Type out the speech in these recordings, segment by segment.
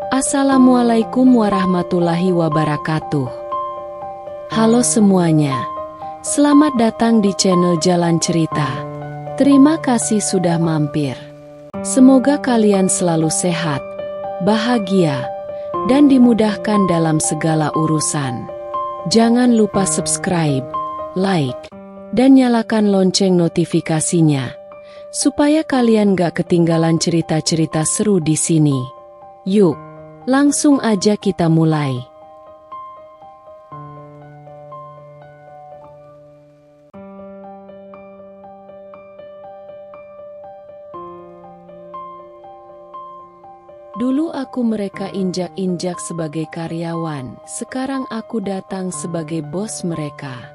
Assalamualaikum warahmatullahi wabarakatuh. Halo semuanya, selamat datang di channel Jalan Cerita. Terima kasih sudah mampir. Semoga kalian selalu sehat, bahagia, dan dimudahkan dalam segala urusan. Jangan lupa subscribe, like, dan nyalakan lonceng notifikasinya, supaya kalian gak ketinggalan cerita-cerita seru di sini. Yuk, langsung aja kita mulai. Dulu aku mereka injak-injak sebagai karyawan, sekarang aku datang sebagai bos mereka.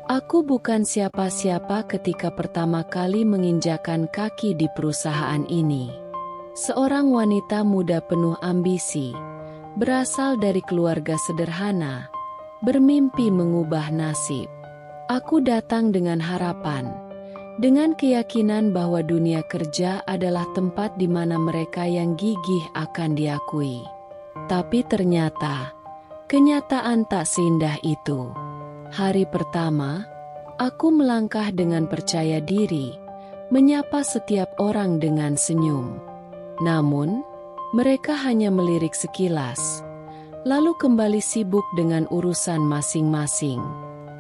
Aku bukan siapa-siapa ketika pertama kali menginjakan kaki di perusahaan ini. Seorang wanita muda penuh ambisi, berasal dari keluarga sederhana, bermimpi mengubah nasib. Aku datang dengan harapan, dengan keyakinan bahwa dunia kerja adalah tempat di mana mereka yang gigih akan diakui. Tapi ternyata, kenyataan tak seindah itu. Hari pertama, aku melangkah dengan percaya diri, menyapa setiap orang dengan senyum. Namun, mereka hanya melirik sekilas, lalu kembali sibuk dengan urusan masing-masing.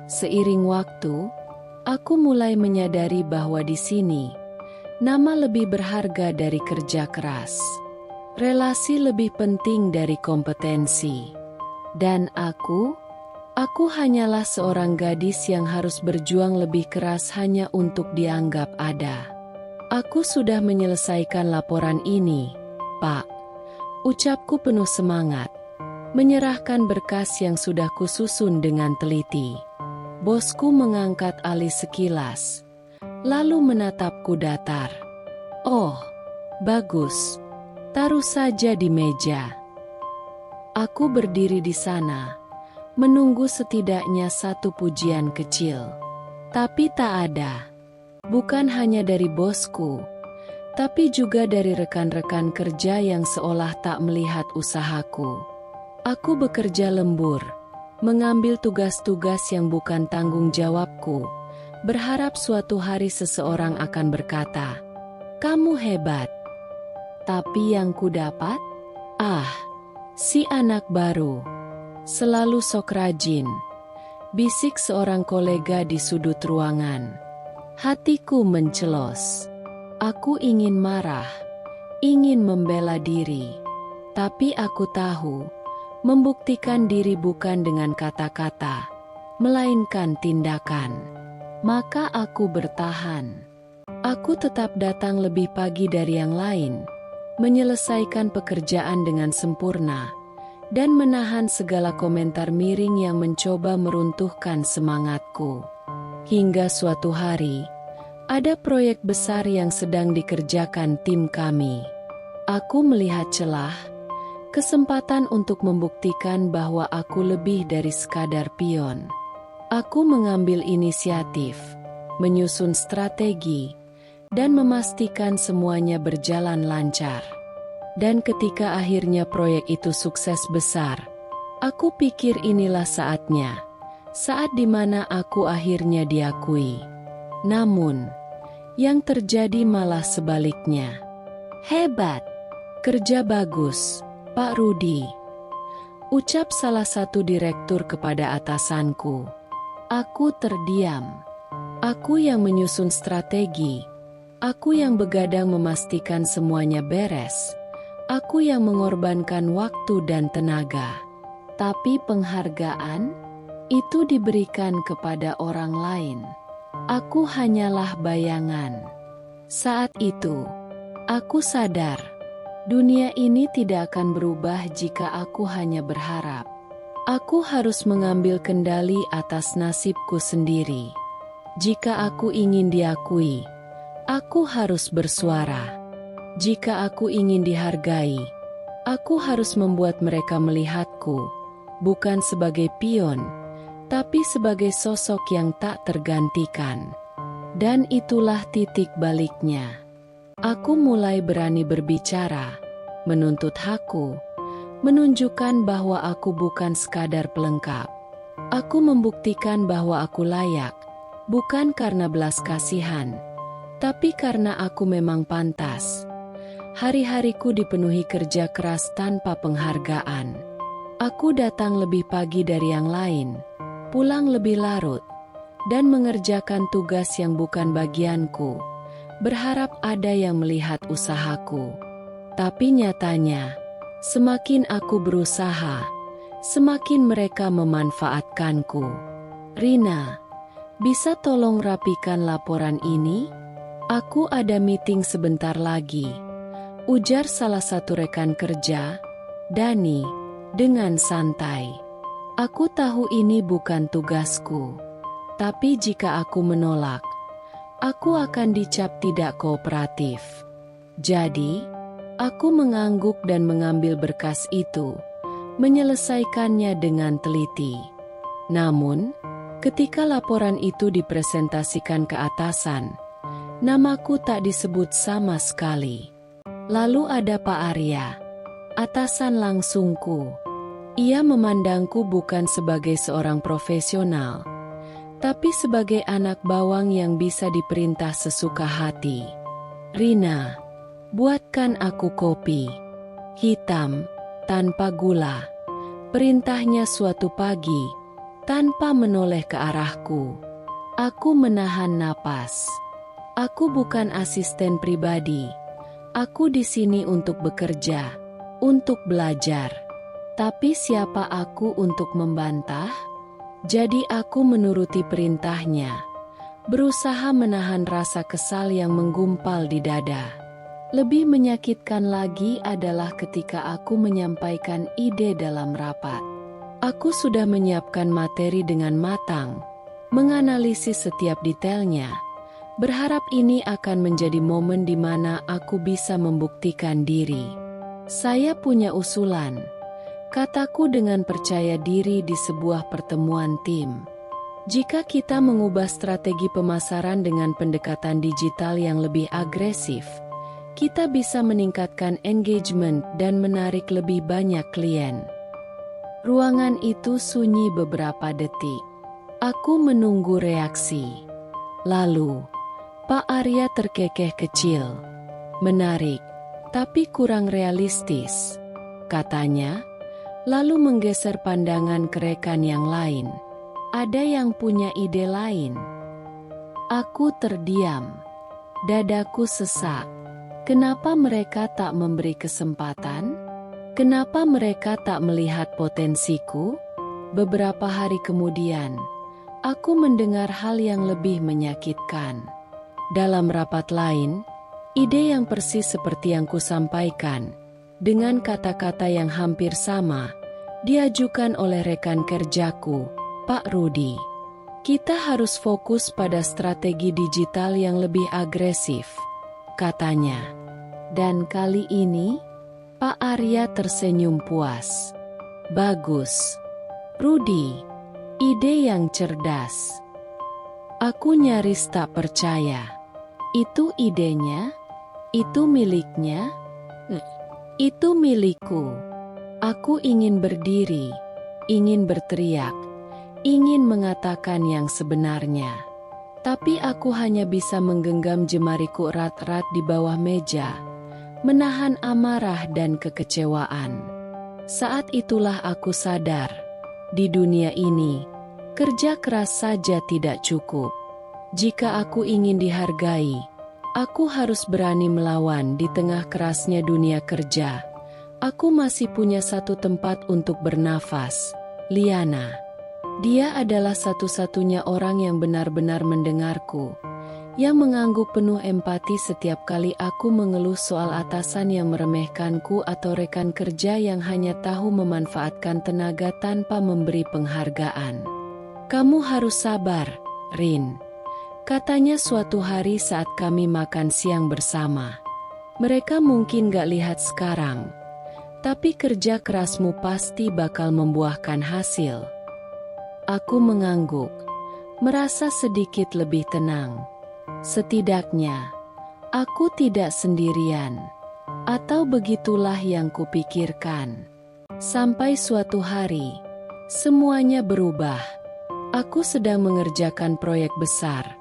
Seiring waktu, aku mulai menyadari bahwa di sini, nama lebih berharga dari kerja keras. Relasi lebih penting dari kompetensi. Dan aku hanyalah seorang gadis yang harus berjuang lebih keras hanya untuk dianggap ada. Aku sudah menyelesaikan laporan ini, Pak. Ucapku penuh semangat, menyerahkan berkas yang sudah kususun dengan teliti. Bosku mengangkat alis sekilas, lalu menatapku datar. Oh, bagus. Taruh saja di meja. Aku berdiri di sana, menunggu setidaknya satu pujian kecil. Tapi tak ada. Bukan hanya dari bosku, tapi juga dari rekan-rekan kerja yang seolah tak melihat usahaku. Aku bekerja lembur, mengambil tugas-tugas yang bukan tanggung jawabku, berharap suatu hari seseorang akan berkata, "Kamu hebat." Tapi yang kudapat? Si anak baru. Selalu sok rajin, bisik seorang kolega di sudut ruangan. Hatiku mencelos. Aku ingin marah, ingin membela diri. Tapi aku tahu, membuktikan diri bukan dengan kata-kata, melainkan tindakan. Maka aku bertahan. Aku tetap datang lebih pagi dari yang lain, menyelesaikan pekerjaan dengan sempurna, dan menahan segala komentar miring yang mencoba meruntuhkan semangatku. Hingga suatu hari, ada proyek besar yang sedang dikerjakan tim kami. Aku melihat celah, kesempatan untuk membuktikan bahwa aku lebih dari sekadar pion. Aku mengambil inisiatif, menyusun strategi, dan memastikan semuanya berjalan lancar. Dan ketika akhirnya proyek itu sukses besar, aku pikir inilah saatnya. Saat di mana aku akhirnya diakui. Namun, yang terjadi malah sebaliknya. Hebat, kerja bagus, Pak Rudi. Ucap salah satu direktur kepada atasanku. Aku terdiam. Aku yang menyusun strategi. Aku yang begadang memastikan semuanya beres. Aku yang mengorbankan waktu dan tenaga. Tapi penghargaan itu diberikan kepada orang lain. Aku hanyalah bayangan. Saat itu, aku sadar, dunia ini tidak akan berubah jika aku hanya berharap. Aku harus mengambil kendali atas nasibku sendiri. Jika aku ingin diakui, aku harus bersuara. Jika aku ingin dihargai, aku harus membuat mereka melihatku, bukan sebagai pion, tapi sebagai sosok yang tak tergantikan. Dan itulah titik baliknya. Aku mulai berani berbicara, menuntut hakku, menunjukkan bahwa aku bukan sekadar pelengkap. Aku membuktikan bahwa aku layak, bukan karena belas kasihan, tapi karena aku memang pantas. Hari-hariku dipenuhi kerja keras tanpa penghargaan. Aku datang lebih pagi dari yang lain, pulang lebih larut, dan mengerjakan tugas yang bukan bagianku, berharap ada yang melihat usahaku. Tapi nyatanya, semakin aku berusaha, semakin mereka memanfaatkanku. Rina, bisa tolong rapikan laporan ini? Aku ada meeting sebentar lagi, ujar salah satu rekan kerja, Dani, dengan santai. Aku tahu ini bukan tugasku, tapi jika aku menolak, aku akan dicap tidak kooperatif. Jadi, aku mengangguk dan mengambil berkas itu, menyelesaikannya dengan teliti. Namun, ketika laporan itu dipresentasikan ke atasan, namaku tak disebut sama sekali. Lalu ada Pak Arya, atasan langsungku. Ia memandangku bukan sebagai seorang profesional, tapi sebagai anak bawang yang bisa diperintah sesuka hati. Rina, buatkan aku kopi. Hitam, tanpa gula. Perintahnya suatu pagi, tanpa menoleh ke arahku. Aku menahan napas. Aku bukan asisten pribadi. Aku di sini untuk bekerja, untuk belajar. Tapi siapa aku untuk membantah? Jadi aku menuruti perintahnya, berusaha menahan rasa kesal yang menggumpal di dada. Lebih menyakitkan lagi adalah ketika aku menyampaikan ide dalam rapat. Aku sudah menyiapkan materi dengan matang, menganalisis setiap detailnya, berharap ini akan menjadi momen di mana aku bisa membuktikan diri. Saya punya usulan, kataku dengan percaya diri di sebuah pertemuan tim. Jika kita mengubah strategi pemasaran dengan pendekatan digital yang lebih agresif, kita bisa meningkatkan engagement dan menarik lebih banyak klien. Ruangan itu sunyi beberapa detik. Aku menunggu reaksi. Lalu, Pak Arya terkekeh kecil. Menarik, tapi kurang realistis, katanya. Lalu menggeser pandangan ke rekan yang lain. Ada yang punya ide lain? Aku terdiam. Dadaku sesak. Kenapa mereka tak memberi kesempatan? Kenapa mereka tak melihat potensiku? Beberapa hari kemudian, aku mendengar hal yang lebih menyakitkan. Dalam rapat lain, ide yang persis seperti yang kusampaikan, dengan kata-kata yang hampir sama, diajukan oleh rekan kerjaku, Pak Rudi. Kita harus fokus pada strategi digital yang lebih agresif, katanya. Dan kali ini, Pak Arya tersenyum puas. Bagus, Rudi, ide yang cerdas. Aku nyaris tak percaya. Itu idenya? Itu miliknya? Itu milikku. Aku ingin berdiri, ingin berteriak, ingin mengatakan yang sebenarnya. Tapi aku hanya bisa menggenggam jemariku erat-erat di bawah meja, menahan amarah dan kekecewaan. Saat itulah aku sadar, di dunia ini, kerja keras saja tidak cukup. Jika aku ingin dihargai, aku harus berani melawan di tengah kerasnya dunia kerja. Aku masih punya satu tempat untuk bernafas, Liana. Dia adalah satu-satunya orang yang benar-benar mendengarku, yang mengangguk penuh empati setiap kali aku mengeluh soal atasan yang meremehkanku atau rekan kerja yang hanya tahu memanfaatkan tenaga tanpa memberi penghargaan. Kamu harus sabar, Rin, katanya suatu hari saat kami makan siang bersama. Mereka mungkin gak lihat sekarang, tapi kerja kerasmu pasti bakal membuahkan hasil. Aku mengangguk, merasa sedikit lebih tenang. Setidaknya, aku tidak sendirian. Atau begitulah yang kupikirkan. Sampai suatu hari, semuanya berubah. Aku sedang mengerjakan proyek besar,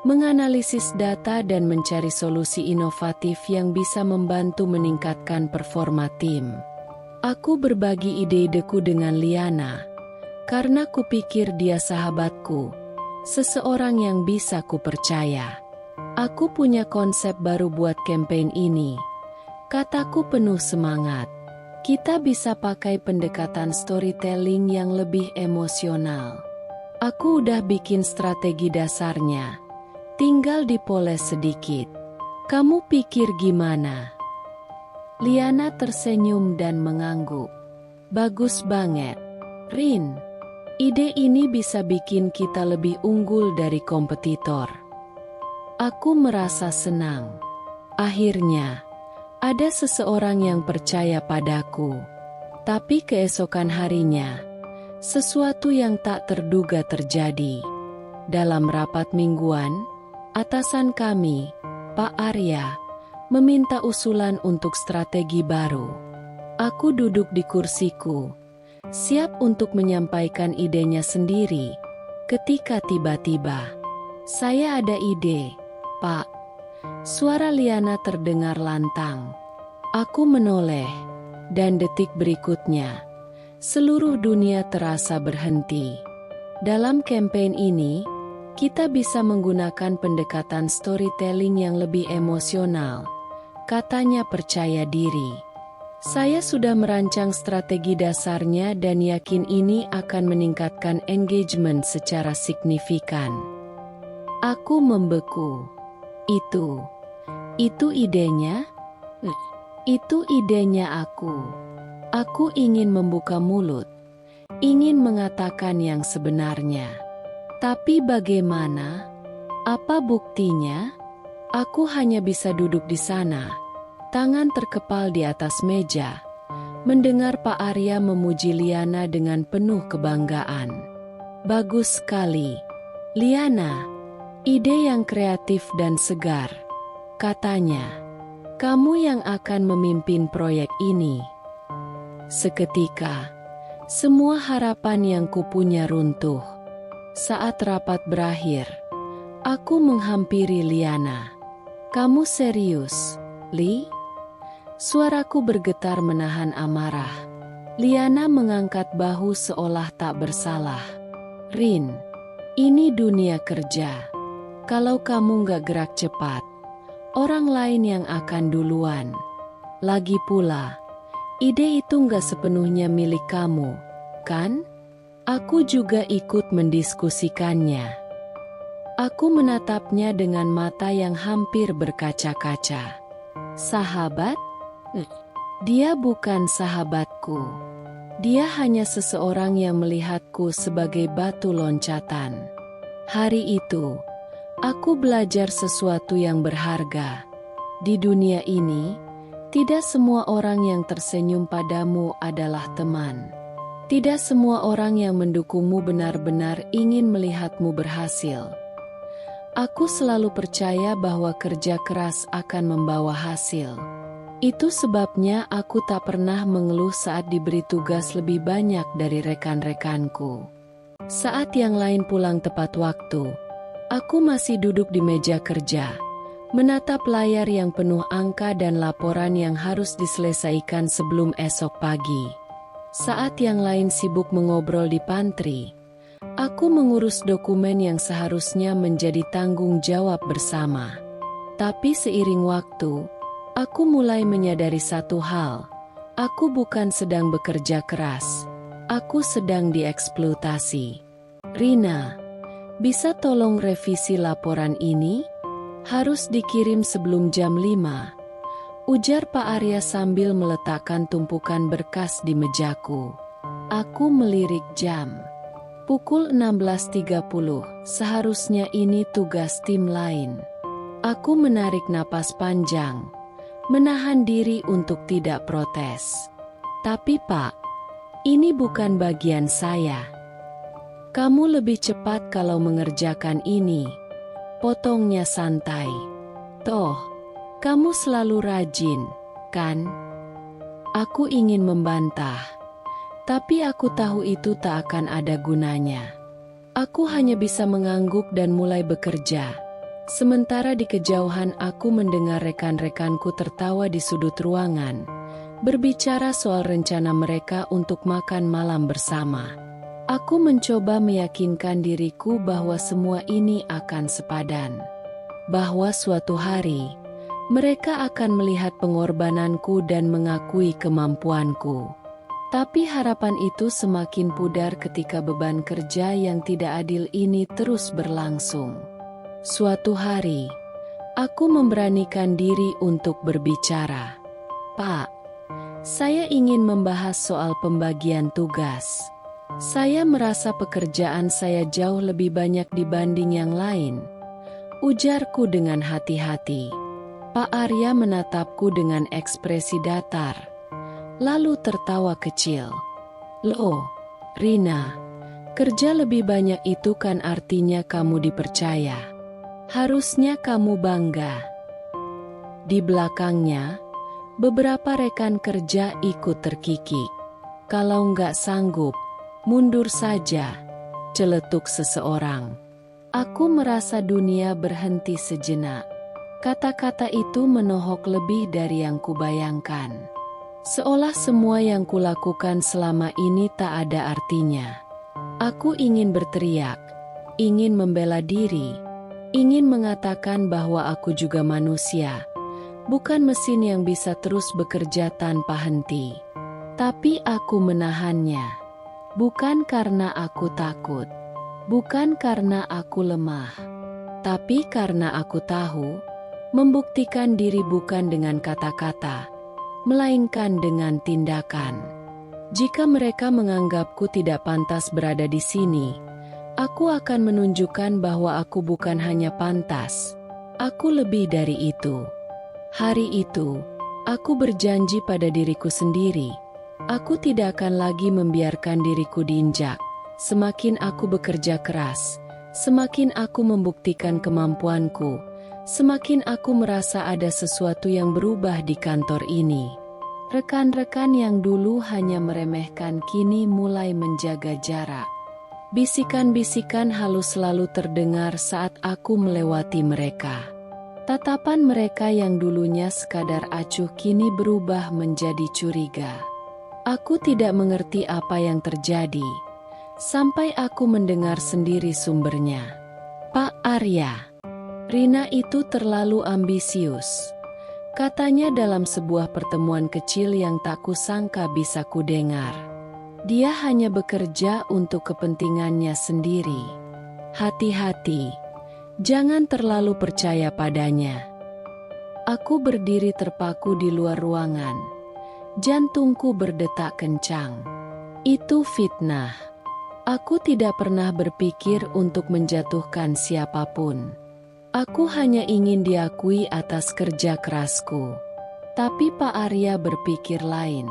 menganalisis data dan mencari solusi inovatif yang bisa membantu meningkatkan performa tim. Aku berbagi ide-ideku dengan Liana, karena kupikir dia sahabatku, seseorang yang bisa kupercaya. Aku punya konsep baru buat campaign ini, kataku penuh semangat. Kita bisa pakai pendekatan storytelling yang lebih emosional. Aku udah bikin strategi dasarnya, tinggal dipoles sedikit. Kamu pikir gimana? Liana tersenyum dan mengangguk. Bagus banget, Rin. Ide ini bisa bikin kita lebih unggul dari kompetitor. Aku merasa senang. Akhirnya, ada seseorang yang percaya padaku. Tapi keesokan harinya, sesuatu yang tak terduga terjadi. Dalam rapat mingguan, atasan kami, Pak Arya, meminta usulan untuk strategi baru. Aku duduk di kursiku, siap untuk menyampaikan idenya sendiri, ketika tiba-tiba, "Saya ada ide, Pak." Suara Liana terdengar lantang. Aku menoleh, dan detik berikutnya, seluruh dunia terasa berhenti. Dalam campaign ini, kita bisa menggunakan pendekatan storytelling yang lebih emosional, katanya percaya diri. Saya sudah merancang strategi dasarnya dan yakin ini akan meningkatkan engagement secara signifikan. Aku membeku. Itu idenya? Itu idenya aku. Aku ingin membuka mulut, ingin mengatakan yang sebenarnya. Tapi bagaimana? Apa buktinya? Aku hanya bisa duduk di sana, tangan terkepal di atas meja, mendengar Pak Arya memuji Liana dengan penuh kebanggaan. Bagus sekali, Liana. Ide yang kreatif dan segar, katanya. Kamu yang akan memimpin proyek ini. Seketika, semua harapan yang kupunya runtuh. Saat rapat berakhir, aku menghampiri Liana. Kamu serius, Li? Suaraku bergetar menahan amarah. Liana mengangkat bahu seolah tak bersalah. Rin, ini dunia kerja. Kalau kamu gak gerak cepat, orang lain yang akan duluan. Lagi pula, ide itu gak sepenuhnya milik kamu, kan? Aku juga ikut mendiskusikannya. Aku menatapnya dengan mata yang hampir berkaca-kaca. Sahabat? Dia bukan sahabatku. Dia hanya seseorang yang melihatku sebagai batu loncatan. Hari itu, aku belajar sesuatu yang berharga. Di dunia ini, tidak semua orang yang tersenyum padamu adalah teman. Tidak semua orang yang mendukungmu benar-benar ingin melihatmu berhasil. Aku selalu percaya bahwa kerja keras akan membawa hasil. Itu sebabnya aku tak pernah mengeluh saat diberi tugas lebih banyak dari rekan-rekanku. Saat yang lain pulang tepat waktu, aku masih duduk di meja kerja, menatap layar yang penuh angka dan laporan yang harus diselesaikan sebelum esok pagi. Saat yang lain sibuk mengobrol di pantry, aku mengurus dokumen yang seharusnya menjadi tanggung jawab bersama. Tapi seiring waktu, aku mulai menyadari satu hal. Aku bukan sedang bekerja keras. Aku sedang dieksploitasi. Rina, bisa tolong revisi laporan ini? Harus dikirim sebelum jam 5. Ujar Pak Arya sambil meletakkan tumpukan berkas di mejaku. Aku melirik jam. Pukul 16.30, seharusnya ini tugas tim lain. Aku menarik napas panjang, menahan diri untuk tidak protes. Tapi Pak, ini bukan bagian saya. Kamu lebih cepat kalau mengerjakan ini. Potongnya santai. Toh, kamu selalu rajin, kan? Aku ingin membantah. Tapi aku tahu itu tak akan ada gunanya. Aku hanya bisa mengangguk dan mulai bekerja. Sementara di kejauhan aku mendengar rekan-rekanku tertawa di sudut ruangan, berbicara soal rencana mereka untuk makan malam bersama. Aku mencoba meyakinkan diriku bahwa semua ini akan sepadan. Bahwa suatu hari, mereka akan melihat pengorbananku dan mengakui kemampuanku. Tapi harapan itu semakin pudar ketika beban kerja yang tidak adil ini terus berlangsung. Suatu hari, aku memberanikan diri untuk berbicara. "Pak, saya ingin membahas soal pembagian tugas. Saya merasa pekerjaan saya jauh lebih banyak dibanding yang lain," ujarku dengan hati-hati. Pak Arya menatapku dengan ekspresi datar, lalu tertawa kecil. "Loh, Rina, kerja lebih banyak itu kan artinya kamu dipercaya. Harusnya kamu bangga." Di belakangnya, beberapa rekan kerja ikut terkikik. "Kalau nggak sanggup, mundur saja," celetuk seseorang. Aku merasa dunia berhenti sejenak. Kata-kata itu menohok lebih dari yang kubayangkan. Seolah semua yang kulakukan selama ini tak ada artinya. Aku ingin berteriak, ingin membela diri, ingin mengatakan bahwa aku juga manusia, bukan mesin yang bisa terus bekerja tanpa henti. Tapi aku menahannya. Bukan karena aku takut, bukan karena aku lemah, tapi karena aku tahu, membuktikan diri bukan dengan kata-kata, melainkan dengan tindakan. Jika mereka menganggapku tidak pantas berada di sini, aku akan menunjukkan bahwa aku bukan hanya pantas, aku lebih dari itu. Hari itu, aku berjanji pada diriku sendiri, aku tidak akan lagi membiarkan diriku diinjak. Semakin aku bekerja keras, semakin aku membuktikan kemampuanku, semakin aku merasa ada sesuatu yang berubah di kantor ini. Rekan-rekan yang dulu hanya meremehkan kini mulai menjaga jarak. Bisikan-bisikan halus selalu terdengar saat aku melewati mereka. Tatapan mereka yang dulunya sekadar acuh kini berubah menjadi curiga. Aku tidak mengerti apa yang terjadi, sampai aku mendengar sendiri sumbernya. "Pak Arya, Rina itu terlalu ambisius," katanya dalam sebuah pertemuan kecil yang tak kusangka bisa kudengar. "Dia hanya bekerja untuk kepentingannya sendiri. Hati-hati, jangan terlalu percaya padanya." Aku berdiri terpaku di luar ruangan. Jantungku berdetak kencang. Itu fitnah. Aku tidak pernah berpikir untuk menjatuhkan siapapun. Aku hanya ingin diakui atas kerja kerasku. Tapi Pak Arya berpikir lain.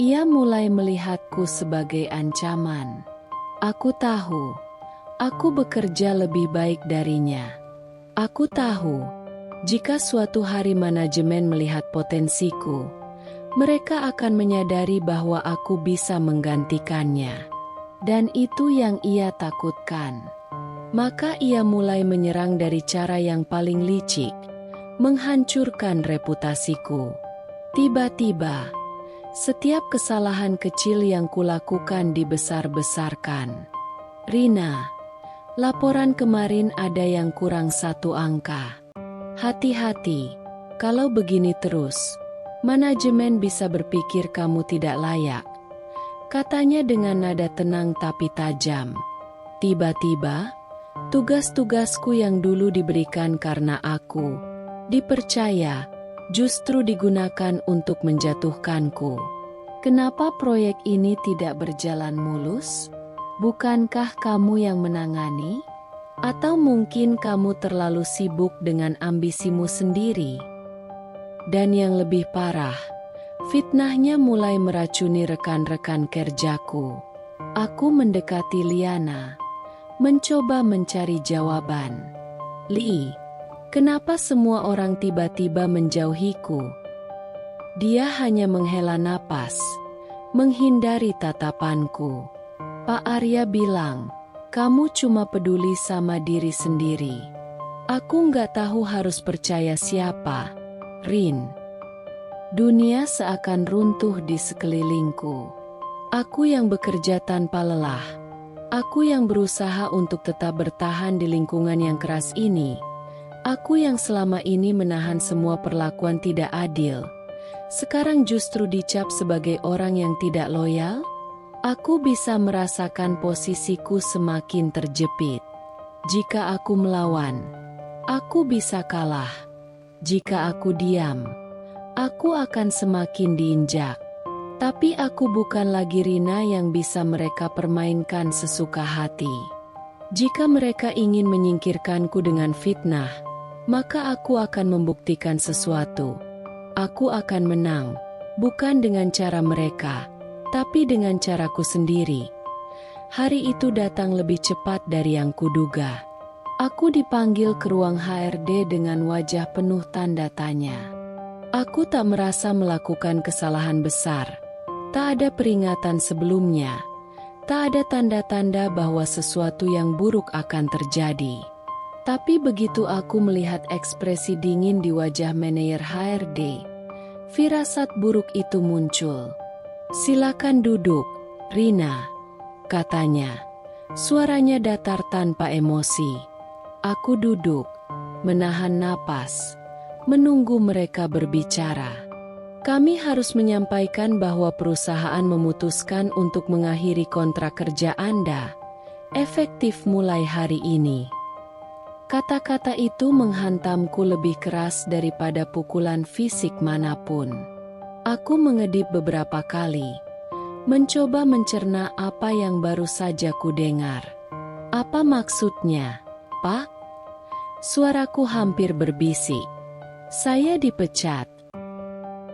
Ia mulai melihatku sebagai ancaman. Aku tahu, aku bekerja lebih baik darinya. Aku tahu, jika suatu hari manajemen melihat potensiku, mereka akan menyadari bahwa aku bisa menggantikannya. Dan itu yang ia takutkan. Maka ia mulai menyerang dari cara yang paling licik, menghancurkan reputasiku. Tiba-tiba, setiap kesalahan kecil yang kulakukan dibesar-besarkan. "Rina, laporan kemarin ada yang kurang satu angka. Hati-hati, kalau begini terus, manajemen bisa berpikir kamu tidak layak," katanya dengan nada tenang tapi tajam. Tiba-tiba, tugas-tugasku yang dulu diberikan karena aku dipercaya, justru digunakan untuk menjatuhkanku. "Kenapa proyek ini tidak berjalan mulus? Bukankah kamu yang menangani? Atau mungkin kamu terlalu sibuk dengan ambisimu sendiri?" Dan yang lebih parah, fitnahnya mulai meracuni rekan-rekan kerjaku. Aku mendekati Liana, mencoba mencari jawaban. "Li, kenapa semua orang tiba-tiba menjauhiku?" Dia hanya menghela napas, menghindari tatapanku. Pak Arya bilang, kamu cuma peduli sama diri sendiri. Aku nggak tahu harus percaya siapa, Rin. Dunia seakan runtuh di sekelilingku. Aku yang bekerja tanpa lelah. Aku yang berusaha untuk tetap bertahan di lingkungan yang keras ini. Aku yang selama ini menahan semua perlakuan tidak adil. Sekarang justru dicap sebagai orang yang tidak loyal? Aku bisa merasakan posisiku semakin terjepit. Jika aku melawan, aku bisa kalah. Jika aku diam, aku akan semakin diinjak. Tapi aku bukan lagi Rina yang bisa mereka permainkan sesuka hati. Jika mereka ingin menyingkirkanku dengan fitnah, maka aku akan membuktikan sesuatu. Aku akan menang, bukan dengan cara mereka, tapi dengan caraku sendiri. Hari itu datang lebih cepat dari yang kuduga. Aku dipanggil ke ruang HRD dengan wajah penuh tanda tanya. Aku tak merasa melakukan kesalahan besar. Tak ada peringatan sebelumnya. Tak ada tanda-tanda bahwa sesuatu yang buruk akan terjadi. Tapi begitu aku melihat ekspresi dingin di wajah manajer HRD, firasat buruk itu muncul. Silakan duduk, Rina, katanya. Suaranya datar tanpa emosi. Aku duduk, menahan napas, menunggu mereka berbicara. Kami harus menyampaikan bahwa perusahaan memutuskan untuk mengakhiri kontrak kerja Anda, efektif mulai hari ini. Kata-kata itu menghantamku lebih keras daripada pukulan fisik manapun. Aku mengedip beberapa kali, mencoba mencerna apa yang baru saja kudengar. Apa maksudnya, Pak? Suaraku hampir berbisik. Saya dipecat.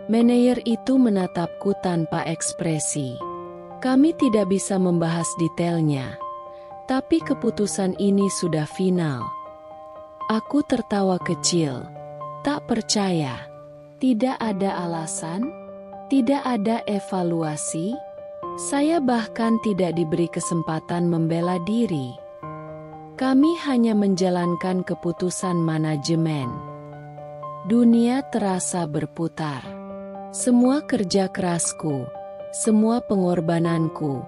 Manajer itu menatapku tanpa ekspresi. Kami tidak bisa membahas detailnya, tapi keputusan ini sudah final. Aku tertawa kecil. Tak percaya. Tidak ada alasan, tidak ada evaluasi. Saya bahkan tidak diberi kesempatan membela diri. Kami hanya menjalankan keputusan manajemen. Dunia terasa berputar. Semua kerja kerasku, semua pengorbananku,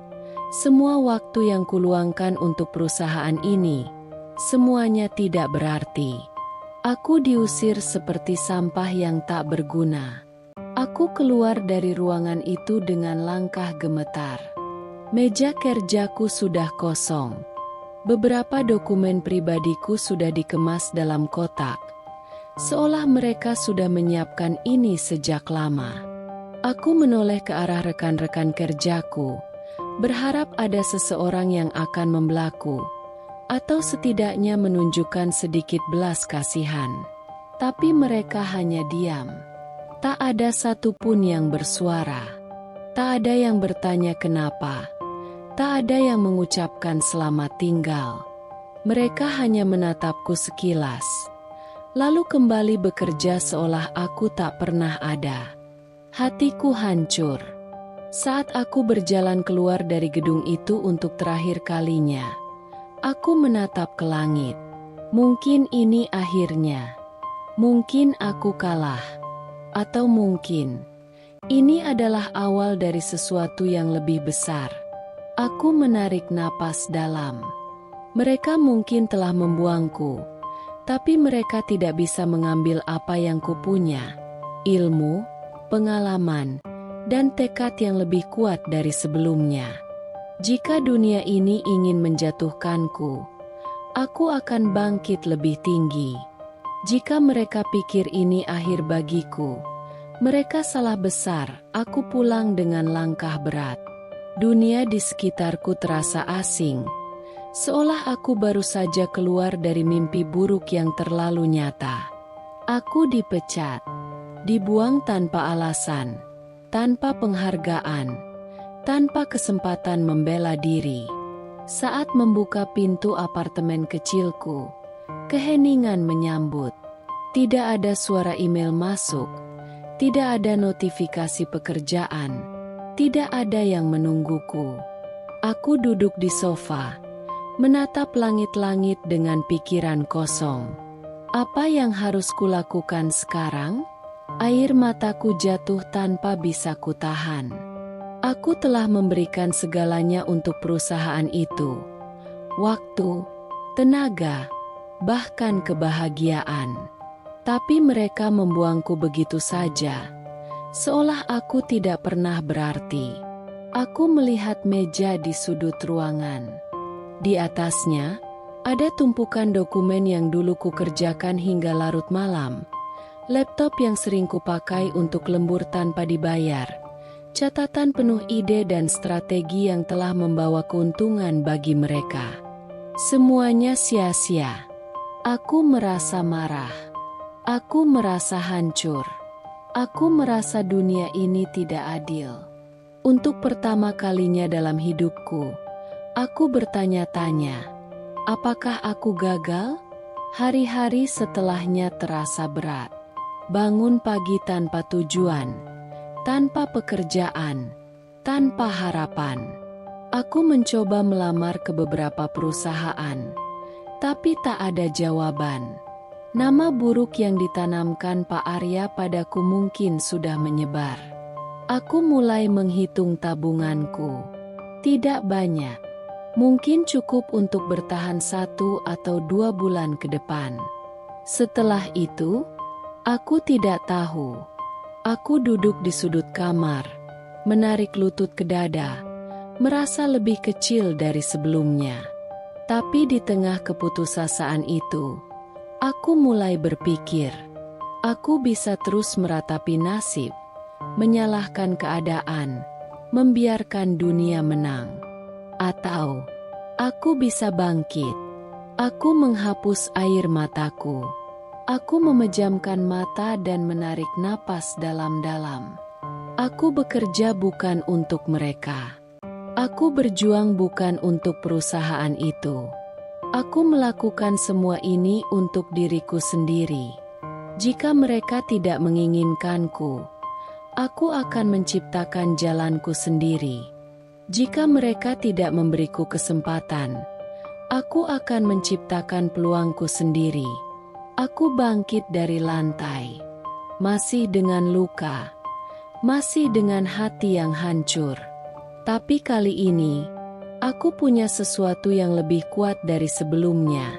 semua waktu yang kuluangkan untuk perusahaan ini, semuanya tidak berarti. Aku diusir seperti sampah yang tak berguna. Aku keluar dari ruangan itu dengan langkah gemetar. Meja kerjaku sudah kosong. Beberapa dokumen pribadiku sudah dikemas dalam kotak. Seolah mereka sudah menyiapkan ini sejak lama. Aku menoleh ke arah rekan-rekan kerjaku, berharap ada seseorang yang akan membelaku, atau setidaknya menunjukkan sedikit belas kasihan. Tapi mereka hanya diam. Tak ada satupun yang bersuara. Tak ada yang bertanya kenapa. Tak ada yang mengucapkan selamat tinggal. Mereka hanya menatapku sekilas, lalu kembali bekerja seolah aku tak pernah ada. Hatiku hancur. Saat aku berjalan keluar dari gedung itu untuk terakhir kalinya, aku menatap ke langit. Mungkin ini akhirnya. Mungkin aku kalah. Atau mungkin ini adalah awal dari sesuatu yang lebih besar. Aku menarik napas dalam. Mereka mungkin telah membuangku, tapi mereka tidak bisa mengambil apa yang kupunya. Ilmu, pengalaman, dan tekad yang lebih kuat dari sebelumnya. Jika dunia ini ingin menjatuhkanku, aku akan bangkit lebih tinggi. Jika mereka pikir ini akhir bagiku, mereka salah besar. Aku pulang dengan langkah berat. Dunia di sekitarku terasa asing, seolah aku baru saja keluar dari mimpi buruk yang terlalu nyata. Aku dipecat, dibuang tanpa alasan, tanpa penghargaan, tanpa kesempatan membela diri. Saat membuka pintu apartemen kecilku, keheningan menyambut. Tidak ada suara email masuk, tidak ada notifikasi pekerjaan, Tidak ada yang menungguku. Aku duduk di sofa, menatap langit-langit dengan pikiran kosong. Apa yang harus kulakukan sekarang? Air mataku jatuh tanpa bisa kutahan. Aku telah memberikan segalanya untuk perusahaan itu. Waktu, tenaga, bahkan kebahagiaan. Tapi mereka membuangku begitu saja, seolah aku tidak pernah berarti. Aku melihat meja di sudut ruangan. Di atasnya, ada tumpukan dokumen yang dulu kukerjakan hingga larut malam. Laptop yang sering kupakai untuk lembur tanpa dibayar. Catatan penuh ide dan strategi yang telah membawa keuntungan bagi mereka. Semuanya sia-sia. Aku merasa marah. Aku merasa hancur. Aku merasa dunia ini tidak adil. Untuk pertama kalinya dalam hidupku, aku bertanya-tanya, apakah aku gagal? Hari-hari setelahnya terasa berat. Bangun pagi tanpa tujuan, tanpa pekerjaan, tanpa harapan. Aku mencoba melamar ke beberapa perusahaan, tapi tak ada jawaban. Nama buruk yang ditanamkan Pak Arya padaku mungkin sudah menyebar. Aku mulai menghitung tabunganku. Tidak banyak. Mungkin cukup untuk bertahan 1 atau 2 bulan ke depan. Setelah itu, aku tidak tahu. Aku duduk di sudut kamar, menarik lutut ke dada, merasa lebih kecil dari sebelumnya. Tapi di tengah keputusasaan itu, aku mulai berpikir, aku bisa terus meratapi nasib, menyalahkan keadaan, membiarkan dunia menang. Atau, aku bisa bangkit. Aku menghapus air mataku. Aku memejamkan mata dan menarik napas dalam-dalam. Aku bekerja bukan untuk mereka. Aku berjuang bukan untuk perusahaan itu. Aku melakukan semua ini untuk diriku sendiri. Jika mereka tidak menginginkanku, aku akan menciptakan jalanku sendiri. Jika mereka tidak memberiku kesempatan, aku akan menciptakan peluangku sendiri. Aku bangkit dari lantai, masih dengan luka, masih dengan hati yang hancur. Tapi kali ini, aku punya sesuatu yang lebih kuat dari sebelumnya.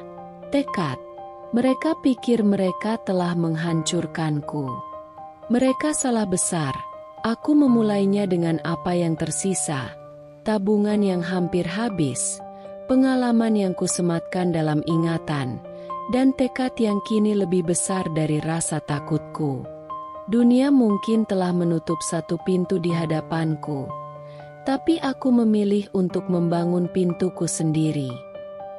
Tekad. Mereka pikir mereka telah menghancurkanku. Mereka salah besar. Aku memulainya dengan apa yang tersisa. Tabungan yang hampir habis. Pengalaman yang kusematkan dalam ingatan. Dan tekad yang kini lebih besar dari rasa takutku. Dunia mungkin telah menutup satu pintu di hadapanku. Tapi aku memilih untuk membangun pintuku sendiri.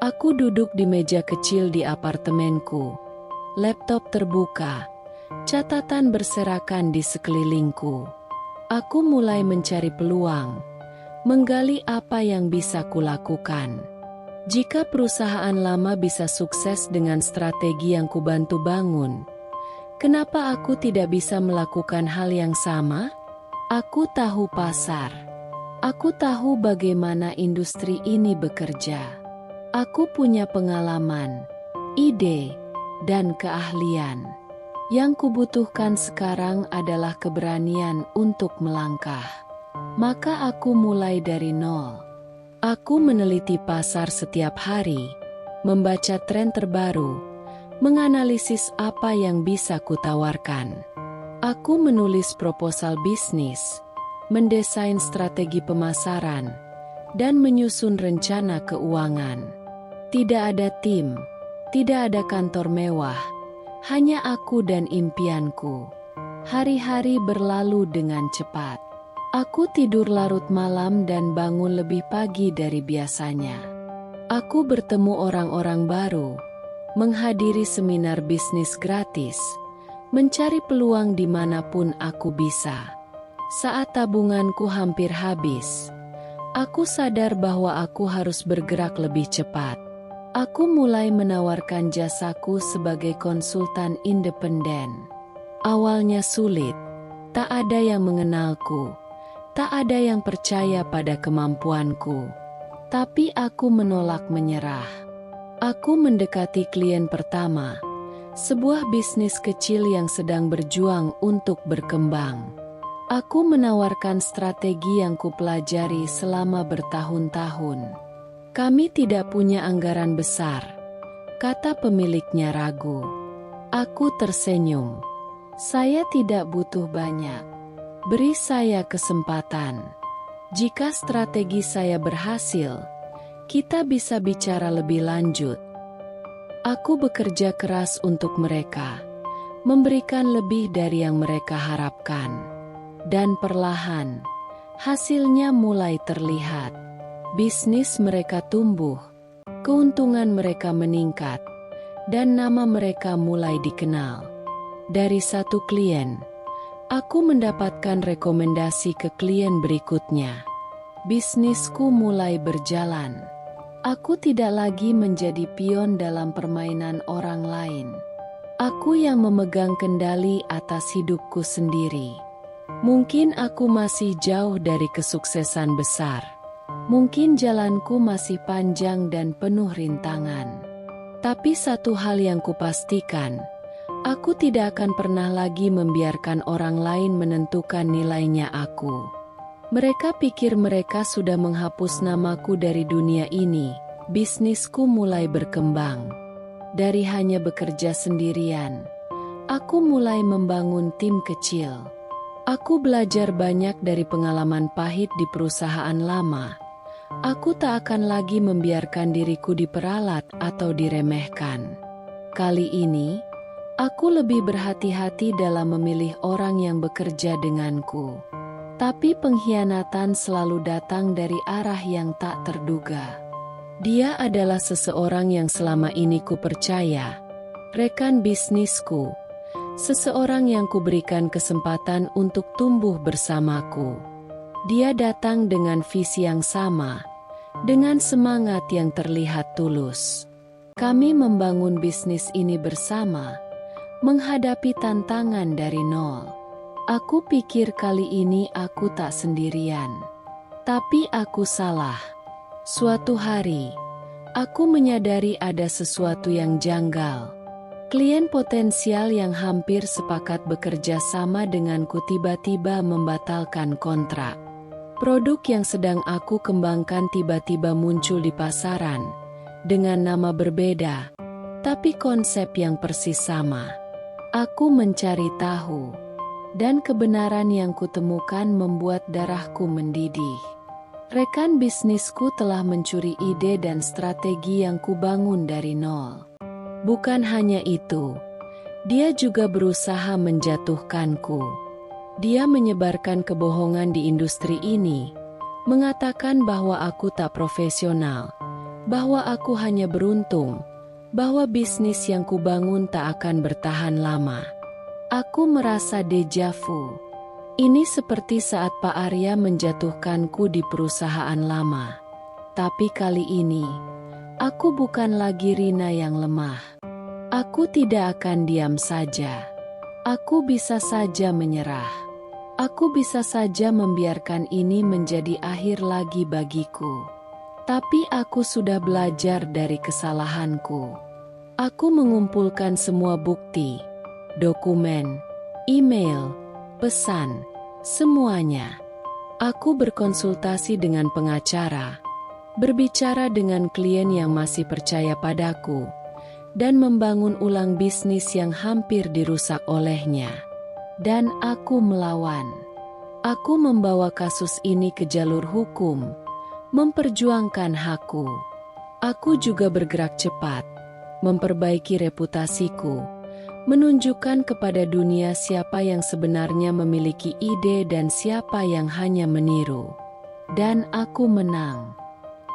Aku duduk di meja kecil di apartemenku. Laptop terbuka. Catatan berserakan di sekelilingku. Aku mulai mencari peluang. Menggali apa yang bisa kulakukan. Jika perusahaan lama bisa sukses dengan strategi yang kubantu bangun, kenapa aku tidak bisa melakukan hal yang sama? Aku tahu pasar. Aku tahu bagaimana industri ini bekerja. Aku punya pengalaman, ide, dan keahlian. Yang kubutuhkan sekarang adalah keberanian untuk melangkah. Maka aku mulai dari nol. Aku meneliti pasar setiap hari, membaca tren terbaru, menganalisis apa yang bisa kutawarkan. Aku menulis proposal bisnis, mendesain strategi pemasaran, dan menyusun rencana keuangan. Tidak ada tim, tidak ada kantor mewah, hanya aku dan impianku. Hari-hari berlalu dengan cepat. Aku tidur larut malam dan bangun lebih pagi dari biasanya. Aku bertemu orang-orang baru, menghadiri seminar bisnis gratis, mencari peluang dimanapun aku bisa. Saat tabunganku hampir habis, aku sadar bahwa aku harus bergerak lebih cepat. Aku mulai menawarkan jasaku sebagai konsultan independen. Awalnya sulit, tak ada yang mengenalku, Tak ada yang percaya pada kemampuanku. Tapi aku menolak menyerah. Aku mendekati klien pertama, sebuah bisnis kecil yang sedang berjuang untuk berkembang. Aku menawarkan strategi yang kupelajari selama bertahun-tahun. Kami tidak punya anggaran besar, kata pemiliknya ragu. Aku tersenyum. Saya tidak butuh banyak. Beri saya kesempatan. Jika strategi saya berhasil, kita bisa bicara lebih lanjut. Aku bekerja keras untuk mereka, memberikan lebih dari yang mereka harapkan. Dan perlahan, hasilnya mulai terlihat. Bisnis mereka tumbuh, keuntungan mereka meningkat, dan nama mereka mulai dikenal. Dari satu klien, aku mendapatkan rekomendasi ke klien berikutnya. Bisnisku mulai berjalan. Aku tidak lagi menjadi pion dalam permainan orang lain. Aku yang memegang kendali atas hidupku sendiri. Mungkin aku masih jauh dari kesuksesan besar. Mungkin jalanku masih panjang dan penuh rintangan. Tapi satu hal yang kupastikan, aku tidak akan pernah lagi membiarkan orang lain menentukan nilainya aku. Mereka pikir mereka sudah menghapus namaku dari dunia ini. Bisnisku mulai berkembang. Dari hanya bekerja sendirian, aku mulai membangun tim kecil. Aku belajar banyak dari pengalaman pahit di perusahaan lama. Aku tak akan lagi membiarkan diriku diperalat atau diremehkan. Kali ini, aku lebih berhati-hati dalam memilih orang yang bekerja denganku. Tapi pengkhianatan selalu datang dari arah yang tak terduga. Dia adalah seseorang yang selama ini kupercaya, rekan bisnisku. Seseorang yang kuberikan kesempatan untuk tumbuh bersamaku. Dia datang dengan visi yang sama, dengan semangat yang terlihat tulus. Kami membangun bisnis ini bersama, menghadapi tantangan dari nol. Aku pikir kali ini aku tak sendirian. Tapi aku salah. Suatu hari, aku menyadari ada sesuatu yang janggal. Klien potensial yang hampir sepakat bekerja sama denganku tiba-tiba membatalkan kontrak. Produk yang sedang aku kembangkan tiba-tiba muncul di pasaran, dengan nama berbeda, tapi konsep yang persis sama. Aku mencari tahu, dan kebenaran yang kutemukan membuat darahku mendidih. Rekan bisnisku telah mencuri ide dan strategi yang kubangun dari nol. Bukan hanya itu, dia juga berusaha menjatuhkanku. Dia menyebarkan kebohongan di industri ini, mengatakan bahwa aku tak profesional, bahwa aku hanya beruntung, bahwa bisnis yang kubangun tak akan bertahan lama. Aku merasa deja vu. Ini seperti saat Pak Arya menjatuhkanku di perusahaan lama. Tapi kali ini, aku bukan lagi Rina yang lemah. Aku tidak akan diam saja. Aku bisa saja menyerah. Aku bisa saja membiarkan ini menjadi akhir lagi bagiku. Tapi aku sudah belajar dari kesalahanku. Aku mengumpulkan semua bukti, dokumen, email, pesan, semuanya. Aku berkonsultasi dengan pengacara, berbicara dengan klien yang masih percaya padaku, dan membangun ulang bisnis yang hampir dirusak olehnya. Dan aku melawan. Aku membawa kasus ini ke jalur hukum, memperjuangkan hakku. Aku juga bergerak cepat, memperbaiki reputasiku, menunjukkan kepada dunia siapa yang sebenarnya memiliki ide dan siapa yang hanya meniru. Dan aku menang.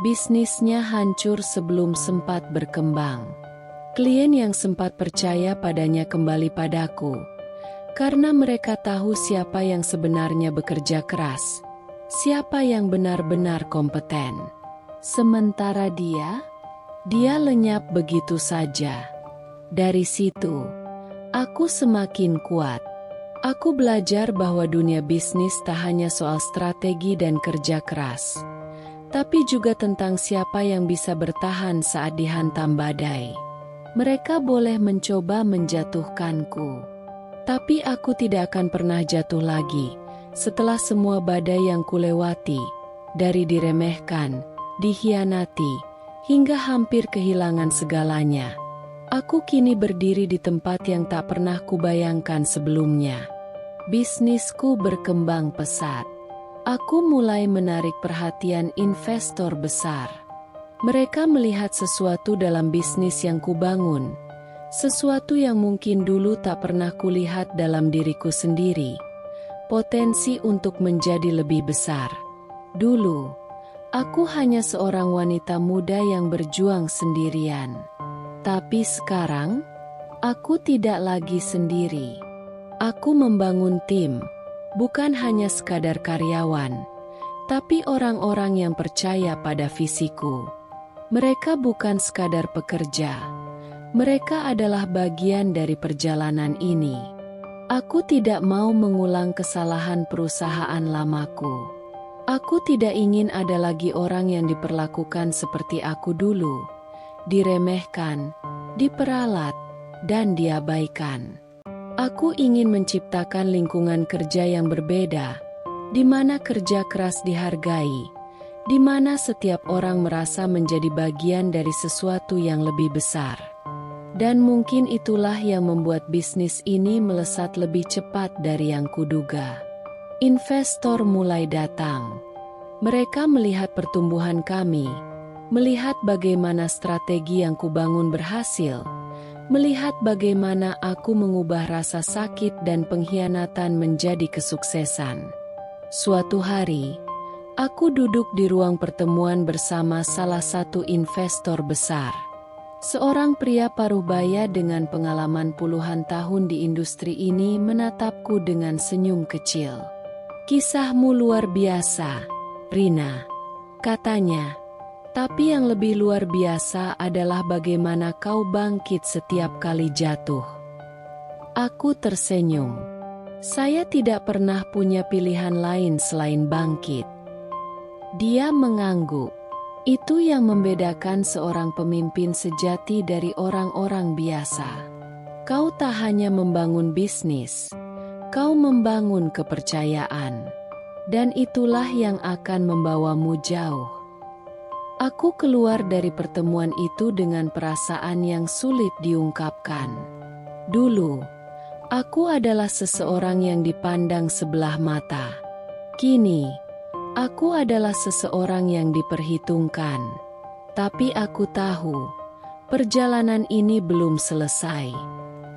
Bisnisnya hancur sebelum sempat berkembang. Klien yang sempat percaya padanya kembali padaku, karena mereka tahu siapa yang sebenarnya bekerja keras, siapa yang benar-benar kompeten. Sementara dia lenyap begitu saja. Dari situ, aku semakin kuat. Aku belajar bahwa dunia bisnis tak hanya soal strategi dan kerja keras, tapi juga tentang siapa yang bisa bertahan saat dihantam badai. Mereka boleh mencoba menjatuhkanku, tapi aku tidak akan pernah jatuh lagi setelah semua badai yang kulewati, dari diremehkan, dikhianati, hingga hampir kehilangan segalanya. Aku kini berdiri di tempat yang tak pernah kubayangkan sebelumnya. Bisnisku berkembang pesat. Aku mulai menarik perhatian investor besar. Mereka melihat sesuatu dalam bisnis yang kubangun, sesuatu yang mungkin dulu tak pernah kulihat dalam diriku sendiri. Potensi untuk menjadi lebih besar. Dulu, aku hanya seorang wanita muda yang berjuang sendirian. Tapi sekarang, aku tidak lagi sendiri. Aku membangun tim, bukan hanya sekadar karyawan, tapi orang-orang yang percaya pada visiku. Mereka bukan sekadar pekerja. Mereka adalah bagian dari perjalanan ini. Aku tidak mau mengulang kesalahan perusahaan lamaku. Aku tidak ingin ada lagi orang yang diperlakukan seperti aku dulu, diremehkan, diperalat, dan diabaikan. Aku ingin menciptakan lingkungan kerja yang berbeda, di mana kerja keras dihargai, di mana setiap orang merasa menjadi bagian dari sesuatu yang lebih besar. Dan mungkin itulah yang membuat bisnis ini melesat lebih cepat dari yang kuduga. Investor mulai datang. Mereka melihat pertumbuhan kami, melihat bagaimana strategi yang kubangun berhasil, melihat bagaimana aku mengubah rasa sakit dan pengkhianatan menjadi kesuksesan. Suatu hari, aku duduk di ruang pertemuan bersama salah satu investor besar. Seorang pria paruh-baya dengan pengalaman puluhan tahun di industri ini menatapku dengan senyum kecil. "Kisahmu luar biasa, Rina," katanya. "Tapi yang lebih luar biasa adalah bagaimana kau bangkit setiap kali jatuh." Aku tersenyum. Saya tidak pernah punya pilihan lain selain bangkit. Dia mengangguk. Itu yang membedakan seorang pemimpin sejati dari orang-orang biasa. Kau tak hanya membangun bisnis, kau membangun kepercayaan. Dan itulah yang akan membawamu jauh. Aku keluar dari pertemuan itu dengan perasaan yang sulit diungkapkan. Dulu, aku adalah seseorang yang dipandang sebelah mata. Kini, aku adalah seseorang yang diperhitungkan. Tapi aku tahu, perjalanan ini belum selesai.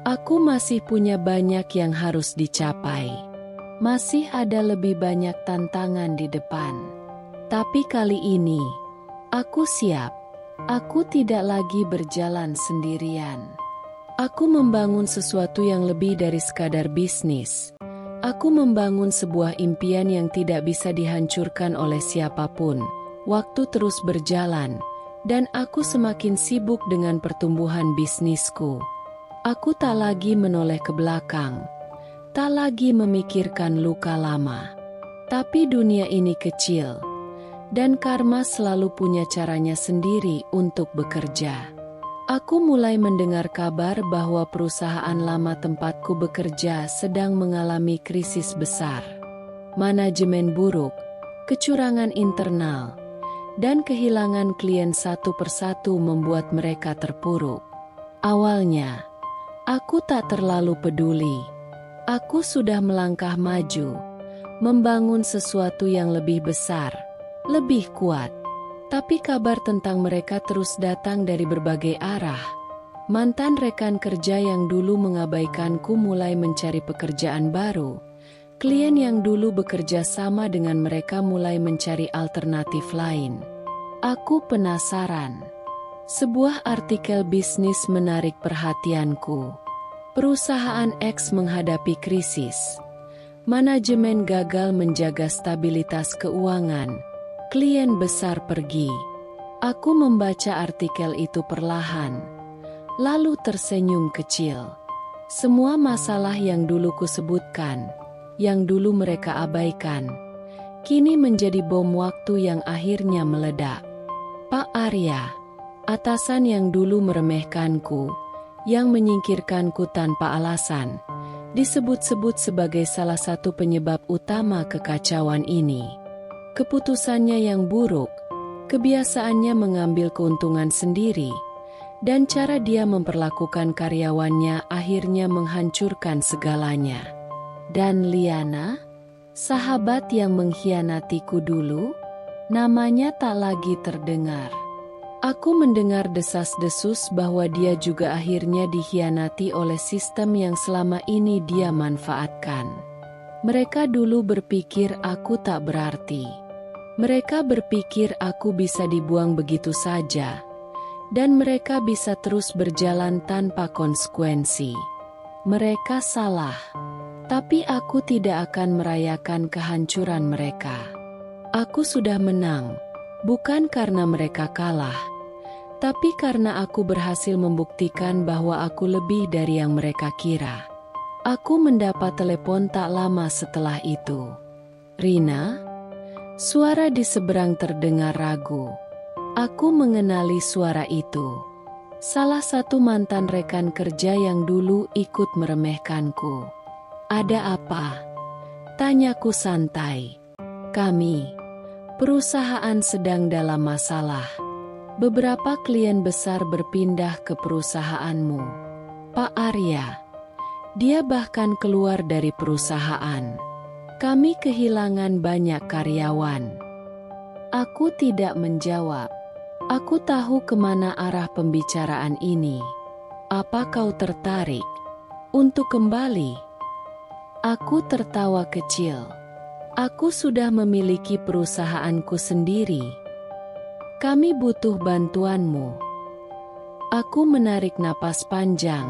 Aku masih punya banyak yang harus dicapai. Masih ada lebih banyak tantangan di depan. Tapi kali ini, aku siap. Aku tidak lagi berjalan sendirian. Aku membangun sesuatu yang lebih dari sekadar bisnis. Aku membangun sebuah impian yang tidak bisa dihancurkan oleh siapapun. Waktu terus berjalan, dan aku semakin sibuk dengan pertumbuhan bisnisku. Aku tak lagi menoleh ke belakang, tak lagi memikirkan luka lama. Tapi dunia ini kecil, dan karma selalu punya caranya sendiri untuk bekerja. Aku mulai mendengar kabar bahwa perusahaan lama tempatku bekerja sedang mengalami krisis besar. Manajemen buruk, kecurangan internal, dan kehilangan klien satu persatu membuat mereka terpuruk. Awalnya, aku tak terlalu peduli. Aku sudah melangkah maju, membangun sesuatu yang lebih besar, lebih kuat. Tapi kabar tentang mereka terus datang dari berbagai arah. Mantan rekan kerja yang dulu mengabaikanku mulai mencari pekerjaan baru. Klien yang dulu bekerja sama dengan mereka mulai mencari alternatif lain. Aku penasaran. Sebuah artikel bisnis menarik perhatianku. Perusahaan X menghadapi krisis. Manajemen gagal menjaga stabilitas keuangan. Klien besar pergi. Aku membaca artikel itu perlahan, lalu tersenyum kecil. Semua masalah yang dulu kusebutkan, yang dulu mereka abaikan, kini menjadi bom waktu yang akhirnya meledak. Pak Arya, atasan yang dulu meremehkanku, yang menyingkirkanku tanpa alasan, disebut-sebut sebagai salah satu penyebab utama kekacauan ini. Keputusannya yang buruk, kebiasaannya mengambil keuntungan sendiri, dan cara dia memperlakukan karyawannya akhirnya menghancurkan segalanya. Dan Liana, sahabat yang mengkhianatiku dulu, namanya tak lagi terdengar. Aku mendengar desas-desus bahwa dia juga akhirnya dikhianati oleh sistem yang selama ini dia manfaatkan. Mereka dulu berpikir aku tak berarti. Mereka berpikir aku bisa dibuang begitu saja, dan mereka bisa terus berjalan tanpa konsekuensi. Mereka salah, tapi aku tidak akan merayakan kehancuran mereka. Aku sudah menang, bukan karena mereka kalah, tapi karena aku berhasil membuktikan bahwa aku lebih dari yang mereka kira. Aku mendapat telepon tak lama setelah itu. Rina? Suara di seberang terdengar ragu. Aku mengenali suara itu. Salah satu mantan rekan kerja yang dulu ikut meremehkanku. Ada apa? Tanyaku santai. Kami, perusahaan sedang dalam masalah. Beberapa klien besar berpindah ke perusahaanmu. Pak Arya. Dia bahkan keluar dari perusahaan. Kami kehilangan banyak karyawan. Aku tidak menjawab. Aku tahu kemana arah pembicaraan ini. Apa kau tertarik untuk kembali? Aku tertawa kecil. Aku sudah memiliki perusahaanku sendiri. Kami butuh bantuanmu. Aku menarik napas panjang,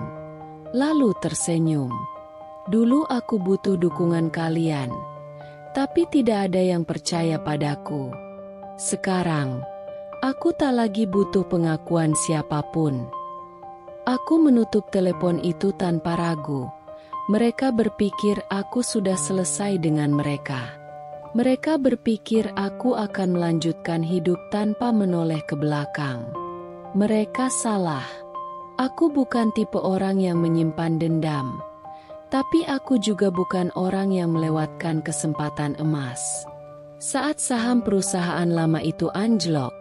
lalu tersenyum. Dulu aku butuh dukungan kalian, tapi tidak ada yang percaya padaku. Sekarang, aku tak lagi butuh pengakuan siapapun. Aku menutup telepon itu tanpa ragu. Mereka berpikir aku sudah selesai dengan mereka. Mereka berpikir aku akan melanjutkan hidup tanpa menoleh ke belakang. Mereka salah. Aku bukan tipe orang yang menyimpan dendam. Tapi aku juga bukan orang yang melewatkan kesempatan emas. Saat saham perusahaan lama itu anjlok,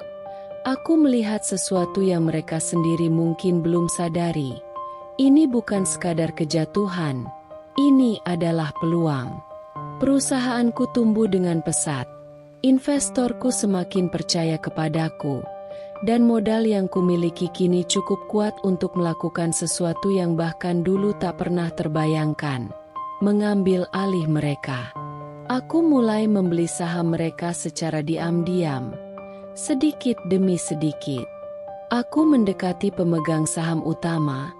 aku melihat sesuatu yang mereka sendiri mungkin belum sadari. Ini bukan sekadar kejatuhan, ini adalah peluang. Perusahaanku tumbuh dengan pesat. Investorku semakin percaya kepadaku, dan modal yang kumiliki kini cukup kuat untuk melakukan sesuatu yang bahkan dulu tak pernah terbayangkan. Mengambil alih mereka. Aku mulai membeli saham mereka secara diam-diam, sedikit demi sedikit. Aku mendekati pemegang saham utama,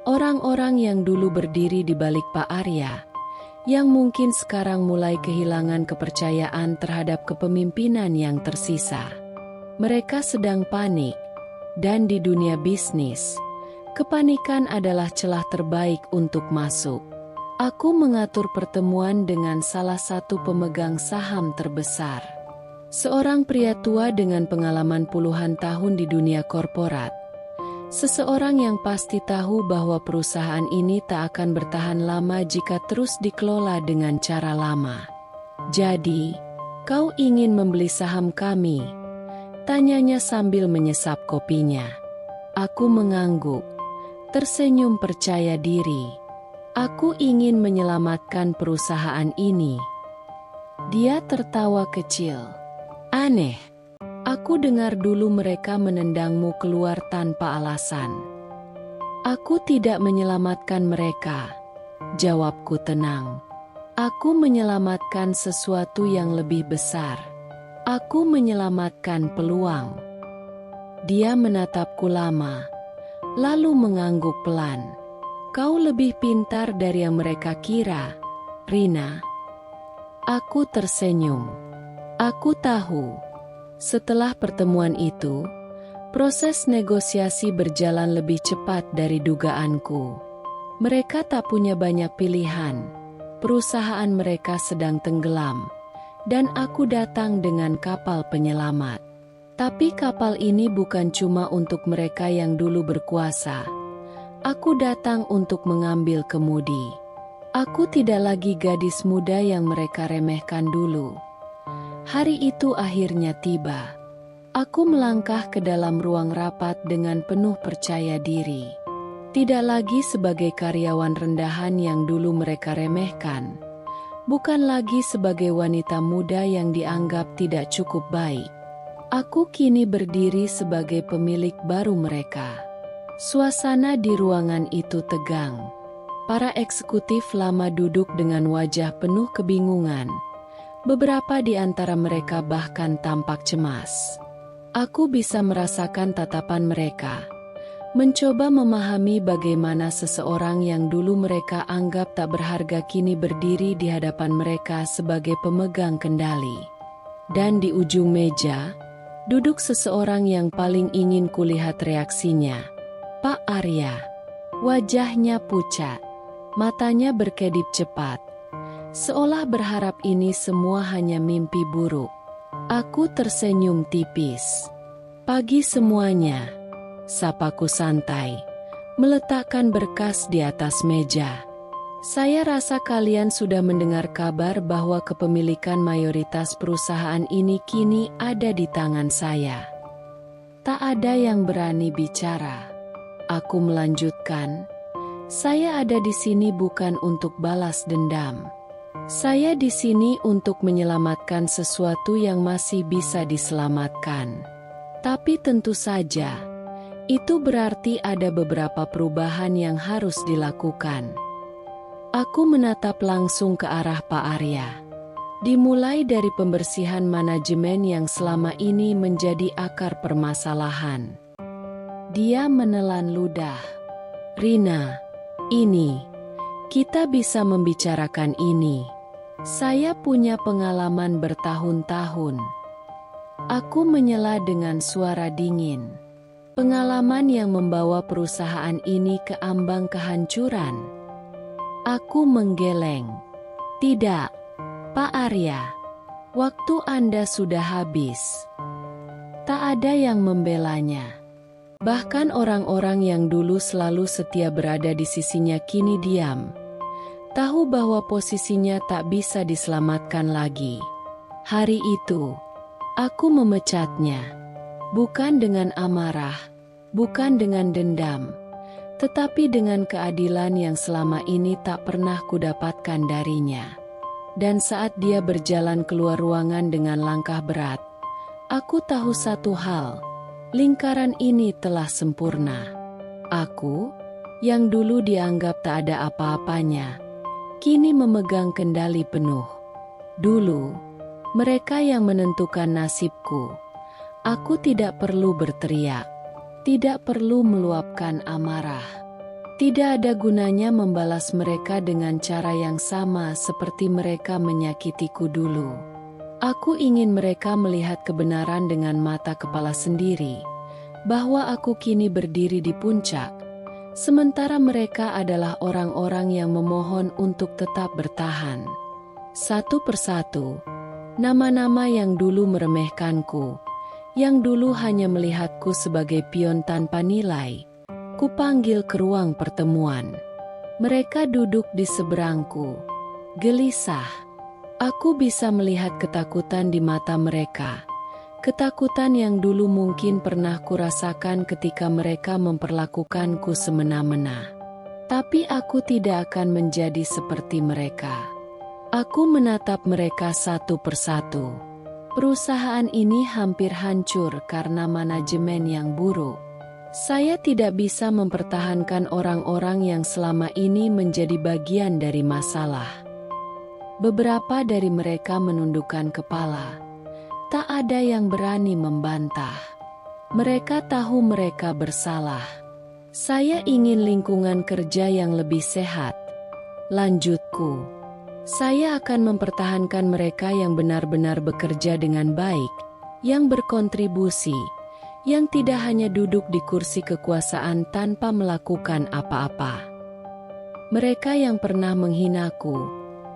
orang-orang yang dulu berdiri di balik Pak Arya, yang mungkin sekarang mulai kehilangan kepercayaan terhadap kepemimpinan yang tersisa. Mereka sedang panik, dan di dunia bisnis, kepanikan adalah celah terbaik untuk masuk. Aku mengatur pertemuan dengan salah satu pemegang saham terbesar. Seorang pria tua dengan pengalaman puluhan tahun di dunia korporat. Seseorang yang pasti tahu bahwa perusahaan ini tak akan bertahan lama jika terus dikelola dengan cara lama. Jadi, kau ingin membeli saham kami? Tanyanya sambil menyesap kopinya. Aku mengangguk, tersenyum percaya diri. Aku ingin menyelamatkan perusahaan ini. Dia tertawa kecil. Aneh. Aku dengar dulu mereka menendangmu keluar tanpa alasan. Aku tidak menyelamatkan mereka. Jawabku tenang. Aku menyelamatkan sesuatu yang lebih besar. Aku menyelamatkan peluang. Dia menatapku lama, lalu mengangguk pelan. Kau lebih pintar dari yang mereka kira, Rina. Aku tersenyum. Aku tahu. Setelah pertemuan itu, proses negosiasi berjalan lebih cepat dari dugaanku. Mereka tak punya banyak pilihan. Perusahaan mereka sedang tenggelam, dan aku datang dengan kapal penyelamat. Tapi kapal ini bukan cuma untuk mereka yang dulu berkuasa. Aku datang untuk mengambil kemudi. Aku tidak lagi gadis muda yang mereka remehkan dulu. Hari itu akhirnya tiba. Aku melangkah ke dalam ruang rapat dengan penuh percaya diri. Tidak lagi sebagai karyawan rendahan yang dulu mereka remehkan. Bukan lagi sebagai wanita muda yang dianggap tidak cukup baik. Aku kini berdiri sebagai pemilik baru mereka. Suasana di ruangan itu tegang. Para eksekutif lama duduk dengan wajah penuh kebingungan. Beberapa di antara mereka bahkan tampak cemas. Aku bisa merasakan tatapan mereka. Mencoba memahami bagaimana seseorang yang dulu mereka anggap tak berharga kini berdiri di hadapan mereka sebagai pemegang kendali. Dan di ujung meja, duduk seseorang yang paling ingin kulihat reaksinya. Pak Arya. Wajahnya pucat. Matanya berkedip cepat. Seolah berharap ini semua hanya mimpi buruk. Aku tersenyum tipis. Pagi semuanya. Sapaku santai. Meletakkan berkas di atas meja. Saya rasa kalian sudah mendengar kabar bahwa kepemilikan mayoritas perusahaan ini kini ada di tangan saya. Tak ada yang berani bicara. Aku melanjutkan, saya ada di sini bukan untuk balas dendam. Saya di sini untuk menyelamatkan sesuatu yang masih bisa diselamatkan. Tapi tentu saja, itu berarti ada beberapa perubahan yang harus dilakukan. Aku menatap langsung ke arah Pak Arya. Dimulai dari pembersihan manajemen yang selama ini menjadi akar permasalahan. Dia menelan ludah. Rina, kita bisa membicarakan ini. Saya punya pengalaman bertahun-tahun. Aku menyela dengan suara dingin. Pengalaman yang membawa perusahaan ini ke ambang kehancuran. Aku menggeleng. Tidak, Pak Arya. Waktu Anda sudah habis. Tak ada yang membelanya. Bahkan orang-orang yang dulu selalu setia berada di sisinya kini diam. Tahu bahwa posisinya tak bisa diselamatkan lagi. Hari itu, aku memecatnya. Bukan dengan amarah, bukan dengan dendam, tetapi dengan keadilan yang selama ini tak pernah kudapatkan darinya. Dan saat dia berjalan keluar ruangan dengan langkah berat, aku tahu satu hal. Lingkaran ini telah sempurna. Aku, yang dulu dianggap tak ada apa-apanya, kini memegang kendali penuh. Dulu, mereka yang menentukan nasibku. Aku tidak perlu berteriak, tidak perlu meluapkan amarah. Tidak ada gunanya membalas mereka dengan cara yang sama seperti mereka menyakitiku dulu. Aku ingin mereka melihat kebenaran dengan mata kepala sendiri, bahwa aku kini berdiri di puncak, sementara mereka adalah orang-orang yang memohon untuk tetap bertahan. Satu persatu, nama-nama yang dulu meremehkanku, yang dulu hanya melihatku sebagai pion tanpa nilai, kupanggil ke ruang pertemuan. Mereka duduk di seberangku, gelisah. Aku bisa melihat ketakutan di mata mereka. Ketakutan yang dulu mungkin pernah kurasakan ketika mereka memperlakukanku semena-mena. Tapi aku tidak akan menjadi seperti mereka. Aku menatap mereka satu persatu. Perusahaan ini hampir hancur karena manajemen yang buruk. Saya tidak bisa mempertahankan orang-orang yang selama ini menjadi bagian dari masalah. Beberapa dari mereka menundukkan kepala. Tak ada yang berani membantah. Mereka tahu mereka bersalah. Saya ingin lingkungan kerja yang lebih sehat. Lanjutku. Saya akan mempertahankan mereka yang benar-benar bekerja dengan baik, yang berkontribusi, yang tidak hanya duduk di kursi kekuasaan tanpa melakukan apa-apa. Mereka yang pernah menghinaku,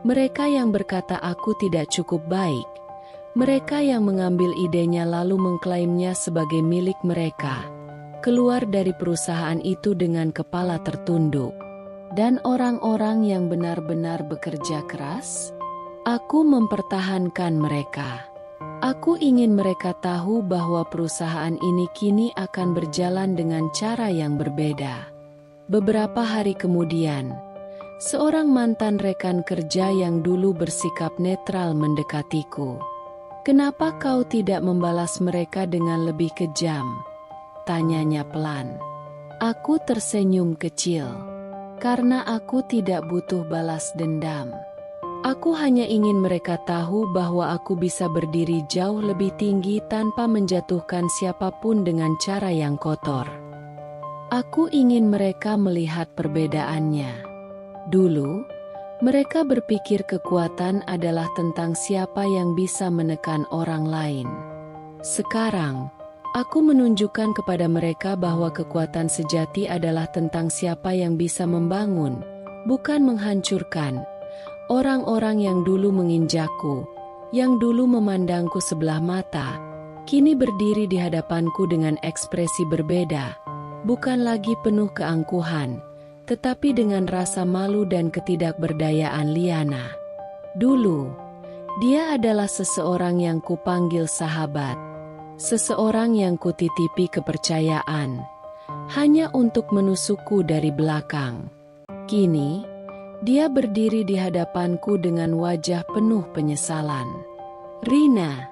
mereka yang berkata aku tidak cukup baik, mereka yang mengambil idenya lalu mengklaimnya sebagai milik mereka, keluar dari perusahaan itu dengan kepala tertunduk. Dan orang-orang yang benar-benar bekerja keras, aku mempertahankan mereka. Aku ingin mereka tahu bahwa perusahaan ini kini akan berjalan dengan cara yang berbeda. Beberapa hari kemudian, seorang mantan rekan kerja yang dulu bersikap netral mendekatiku. "Kenapa kau tidak membalas mereka dengan lebih kejam?" tanyanya pelan. Aku tersenyum kecil. Karena aku tidak butuh balas dendam. Aku hanya ingin mereka tahu bahwa aku bisa berdiri jauh lebih tinggi tanpa menjatuhkan siapapun dengan cara yang kotor. Aku ingin mereka melihat perbedaannya. Dulu, mereka berpikir kekuatan adalah tentang siapa yang bisa menekan orang lain. Sekarang, aku menunjukkan kepada mereka bahwa kekuatan sejati adalah tentang siapa yang bisa membangun, bukan menghancurkan. Orang-orang yang dulu menginjakku, yang dulu memandangku sebelah mata, kini berdiri di hadapanku dengan ekspresi berbeda, bukan lagi penuh keangkuhan, tetapi dengan rasa malu dan ketidakberdayaan Liana. Dulu, dia adalah seseorang yang kupanggil sahabat, seseorang yang kutitipi kepercayaan, hanya untuk menusukku dari belakang. Kini, dia berdiri di hadapanku dengan wajah penuh penyesalan. "Rina."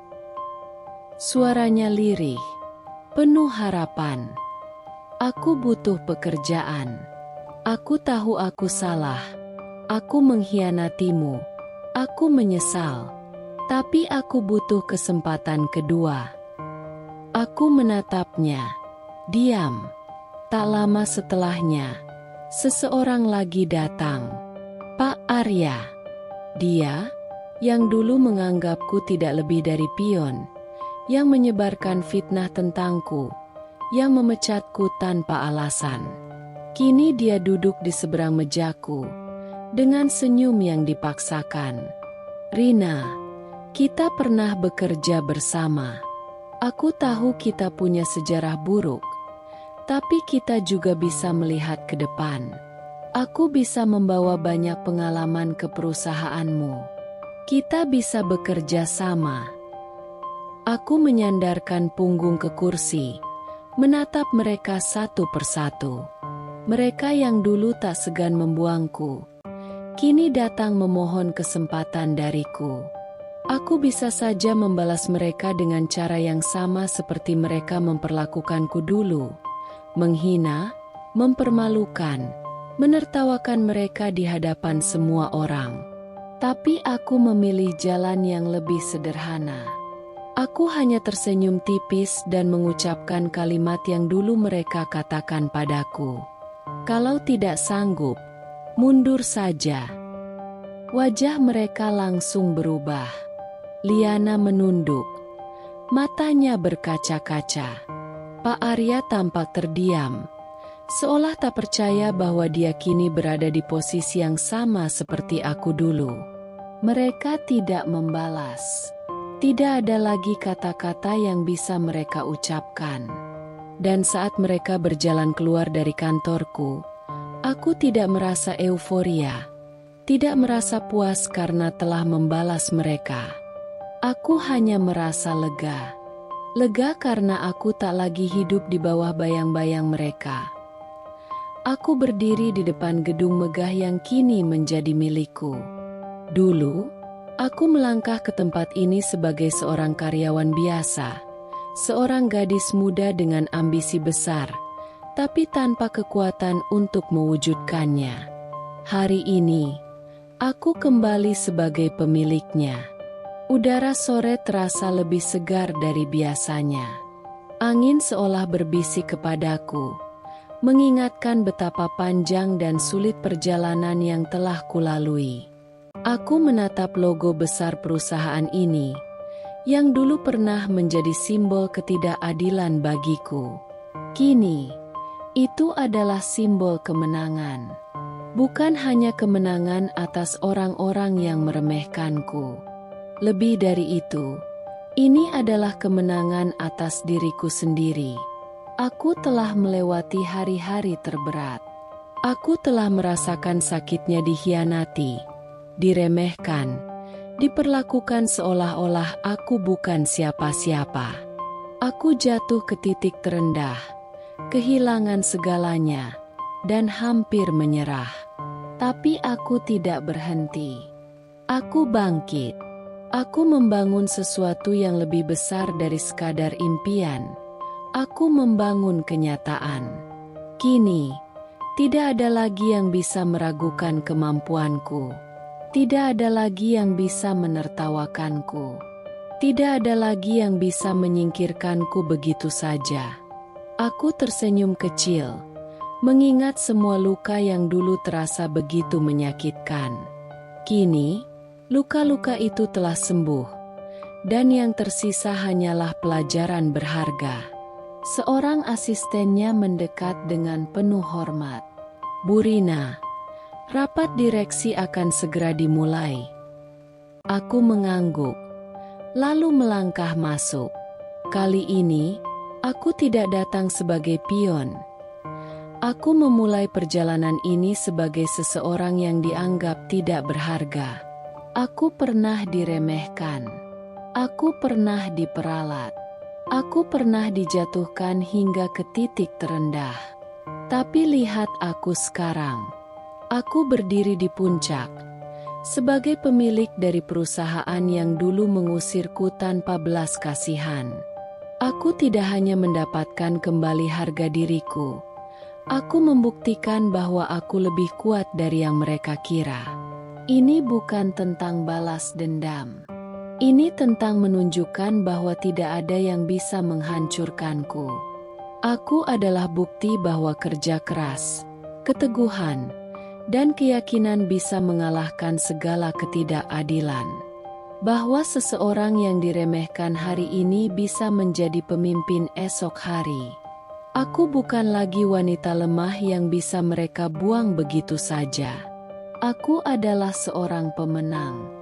Suaranya lirih, penuh harapan. "Aku butuh pekerjaan. Aku tahu aku salah. Aku mengkhianatimu. Aku menyesal. Tapi aku butuh kesempatan kedua." Aku menatapnya. Diam. Tak lama setelahnya, seseorang lagi datang. Pak Arya. Dia, yang dulu menganggapku tidak lebih dari pion, yang menyebarkan fitnah tentangku, yang memecatku tanpa alasan. Kini dia duduk di seberang mejaku, dengan senyum yang dipaksakan. "Rina, kita pernah bekerja bersama. Aku tahu kita punya sejarah buruk, tapi kita juga bisa melihat ke depan. Aku bisa membawa banyak pengalaman ke perusahaanmu. Kita bisa bekerja sama." Aku menyandarkan punggung ke kursi, menatap mereka satu persatu. Mereka yang dulu tak segan membuangku, kini datang memohon kesempatan dariku. Aku bisa saja membalas mereka dengan cara yang sama seperti mereka memperlakukanku dulu, menghina, mempermalukan, menertawakan mereka di hadapan semua orang. Tapi aku memilih jalan yang lebih sederhana. Aku hanya tersenyum tipis dan mengucapkan kalimat yang dulu mereka katakan padaku. "Kalau tidak sanggup, mundur saja." Wajah mereka langsung berubah. Liana menunduk. Matanya berkaca-kaca. Pak Arya tampak terdiam, seolah tak percaya bahwa dia kini berada di posisi yang sama seperti aku dulu. Mereka tidak membalas. Tidak ada lagi kata-kata yang bisa mereka ucapkan. Dan saat mereka berjalan keluar dari kantorku, aku tidak merasa euforia, tidak merasa puas karena telah membalas mereka. Aku hanya merasa lega. Lega karena aku tak lagi hidup di bawah bayang-bayang mereka. Aku berdiri di depan gedung megah yang kini menjadi milikku. Dulu, aku melangkah ke tempat ini sebagai seorang karyawan biasa, seorang gadis muda dengan ambisi besar, tapi tanpa kekuatan untuk mewujudkannya. Hari ini, aku kembali sebagai pemiliknya. Udara sore terasa lebih segar dari biasanya. Angin seolah berbisik kepadaku, mengingatkan betapa panjang dan sulit perjalanan yang telah kulalui. Aku menatap logo besar perusahaan ini, yang dulu pernah menjadi simbol ketidakadilan bagiku. Kini, itu adalah simbol kemenangan. Bukan hanya kemenangan atas orang-orang yang meremehkanku. Lebih dari itu, ini adalah kemenangan atas diriku sendiri. Aku telah melewati hari-hari terberat. Aku telah merasakan sakitnya dikhianati, diremehkan, diperlakukan seolah-olah aku bukan siapa-siapa. Aku jatuh ke titik terendah, kehilangan segalanya, dan hampir menyerah. Tapi aku tidak berhenti. Aku bangkit. Aku membangun sesuatu yang lebih besar dari sekadar impian. Aku membangun kenyataan. Kini, tidak ada lagi yang bisa meragukan kemampuanku. Tidak ada lagi yang bisa menertawakanku. Tidak ada lagi yang bisa menyingkirkanku begitu saja. Aku tersenyum kecil, mengingat semua luka yang dulu terasa begitu menyakitkan. Kini, luka-luka itu telah sembuh, dan yang tersisa hanyalah pelajaran berharga. Seorang asistennya mendekat dengan penuh hormat. "Bu Rina, rapat direksi akan segera dimulai." Aku mengangguk, lalu melangkah masuk. Kali ini, aku tidak datang sebagai pion. Aku memulai perjalanan ini sebagai seseorang yang dianggap tidak berharga. Aku pernah diremehkan. Aku pernah diperalat. Aku pernah dijatuhkan hingga ke titik terendah. Tapi lihat aku sekarang. Aku berdiri di puncak. Sebagai pemilik dari perusahaan yang dulu mengusirku tanpa belas kasihan. Aku tidak hanya mendapatkan kembali harga diriku. Aku membuktikan bahwa aku lebih kuat dari yang mereka kira. Ini bukan tentang balas dendam. Ini tentang menunjukkan bahwa tidak ada yang bisa menghancurkanku. Aku adalah bukti bahwa kerja keras, keteguhan, dan keyakinan bisa mengalahkan segala ketidakadilan. Bahwa seseorang yang diremehkan hari ini bisa menjadi pemimpin esok hari. Aku bukan lagi wanita lemah yang bisa mereka buang begitu saja. Aku adalah seorang pemenang.